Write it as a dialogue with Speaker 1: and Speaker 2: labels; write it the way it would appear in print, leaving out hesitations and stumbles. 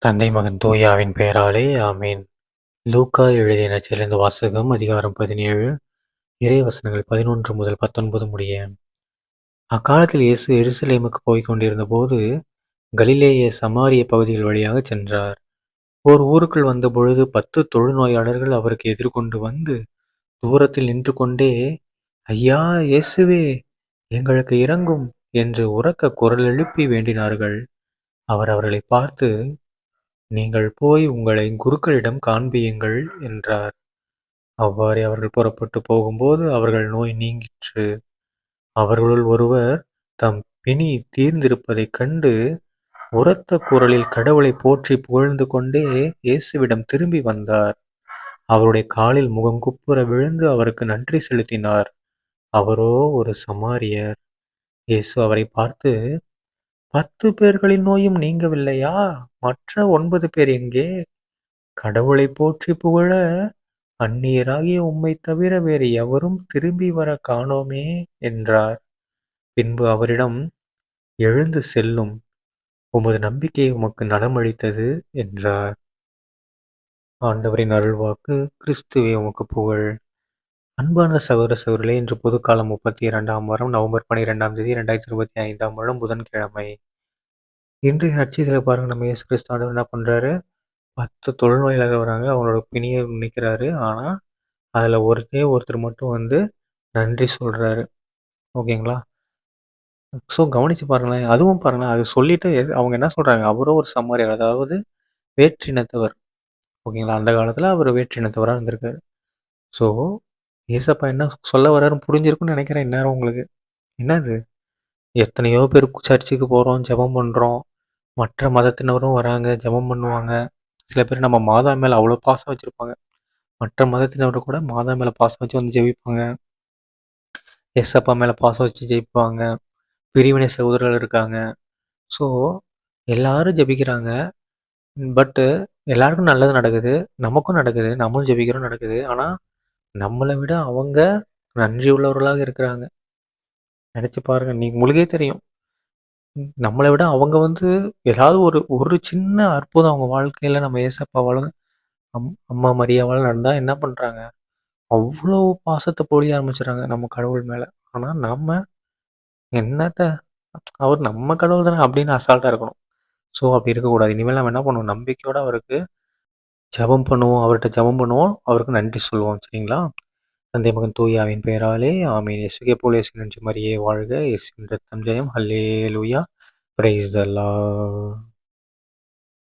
Speaker 1: தந்தை மகன் தூயாவின் பெயராலே ஆமேன். லூக்கா எழுதிய நற்செய்தியிலிருந்து வாசகம் அதிகாரம் 17 இறைவசனங்கள் 11 முதல் 19 முடிய. அக்காலத்தில் இயேசு எருசலேமுக்கு போய்க் கொண்டிருந்தபோது கலிலேய சமாரிய பகுதிகள் வழியாகச் சென்றார். ஓர் ஊருக்குள் வந்தபொழுது 10 தொழுநோயாளர்கள் அவருக்கு எதிர்கொண்டு வந்து தூரத்தில் நின்று கொண்டே, ஐயா, இயேசுவே, எங்களுக்கு இரங்கும் என்று உரக்க குரல் எழுப்பி வேண்டினார்கள். அவர் அவர்களைப் பார்த்து, நீங்கள் போய் உங்களை குருக்களிடம் காண்பியுங்கள் என்றார். அவ்வாறே அவர்கள் புறப்பட்டு போகும்போது அவர்கள் நோய் நீங்கிற்று. அவர்களுள் ஒருவர் தம் பிணி தீர்ந்திருப்பதைக் கண்டு உரத்த குரலில் கடவுளை போற்றி புகழ்ந்து கொண்டே இயேசுவிடம் திரும்பி வந்தார். அவருடைய காலில் முகங்குப்புற விழுந்து அவருக்கு நன்றி செலுத்தினார். அவரோ ஒரு சமாரியர். இயேசு அவரை பார்த்து, 10 பேர்களின் நோயும் நீங்கவில்லையா? மற்ற 9 பேர் எங்கே? கடவுளை போற்றி புகழ அந்நியராகிய உம்மைத் தவிர வேறு எவரும் திரும்பி வர காணோமே என்றார். பின்பு அவரிடம், எழுந்து செல்லும், உமது நம்பிக்கை உமக்கு நலமளித்தது என்றார். ஆண்டவரின் அருள்வாக்கு. கிறிஸ்துவே உமக்கு புகழ். அன்பார்ந்த சகோதர சகோதரிகளே, இன்று பொதுக்காலம் 32ஆம் வாரம் நவம்பர் 12ஆம் தேதி 2025ஆம் வருடம் புதன்கிழமை. இன்றைய நற்செய்தியில பாருங்க, நம்ம இயேசு கிறிஸ்து ஆண்டவர் என்ன பண்றாரு? 10 தொழுநோயாளர்கள் வராங்க. அவங்களோட பிணிய நீக்குறாரு. ஆனா, அதுல ஒருத்தர் மட்டும் வந்து நன்றி சொல்றாரு. ஓகேங்களா? ஸோ கவனிச்சு பாருங்களேன். அதுவும் பாருங்களேன், அது சொல்லிட்டு அவங்க என்ன சொல்றாங்க? அவரும் ஒரு சமாரியர். அதாவது வேற்றினத்தவர். ஓகேங்களா? அந்த காலத்துல அவரு வேற்றினத்தவரா இருந்திருக்காரு. ஸோ, ஏசப்பா என்ன சொல்ல வர்றாருன்னு புரிஞ்சிருக்கும்னு நெனைக்கிறேன் இந்நேரம் உங்களுக்கு. என்னது? எத்தனையோ பேர் சர்ச்சுக்கு போறோம், ஜெபம் பண்றோம். மற்ற மதத்தினரும் வராங்க, ஜெபம் பண்ணுவாங்க. சில பேர் நம்ம மாதா மேல அவ்வளோ பாசம் வச்சிருப்பாங்க. மற்ற மதத்தினர் கூட மாதா மேல பாசம் வச்சு வந்து ஜெபிப்பாங்க. ஏசப்பா மேல பாசம் வச்சு ஜெபிப்பாங்க. பிரிவினை சகோதரர்கள் இருக்காங்க. ஸோ, எல்லாரும் ஜெபிக்கிறாங்க. பட்டு எல்லாருக்கும் நல்லது நடக்குது. நமக்கும் நடக்குது. நம்மளும் ஜெபிக்கிறோம், நடக்குது. ஆனா, நம்மள விட அவங்க நன்றி உள்ளவர்களாக இருக்கிறாங்க. நெனச்சு பாருங்க. உங்களுக்கே தெரியும். நம்மள விட அவங்க வந்து ஏதாவது ஒரு ஒரு சின்ன அற்புதம் அவங்க வாழ்க்கையில நம்ம ஏசப்பாவால, அம்மா மரியாவால நடந்தா என்ன பண்றாங்க? அவ்ளோ பாசத்த பொழிய ஆரம்பிச்சுடுறாங்க நம்ம கடவுள் மேல. ஆனா நம்ம என்னத்த, அவர் நம்ம கடவுள் தானே அப்படின்னு அசால்ட்டா இருக்கணும். ஸோ அப்படி இருக்கக்கூடாது. இனிமேல் நம்ம என்ன பண்ணுவோம்? நம்பிக்கையோட அவருக்கு ஜெபம் பண்ணுவோம். அவர்ட்ட ஜெபம் பண்ணுவோம். அவருக்கு நன்றி சொல்லுவோம். சரிங்களா? தந்தை மகன் தூய ஆவியின் பெயராலே ஆமென். இயேசுவே போல இயேசு நன்றி மரியே வாழ்க. இயேசுவின் ரத்தம் ஜெயம். ஹல்லேலூயா. Praise the Lord.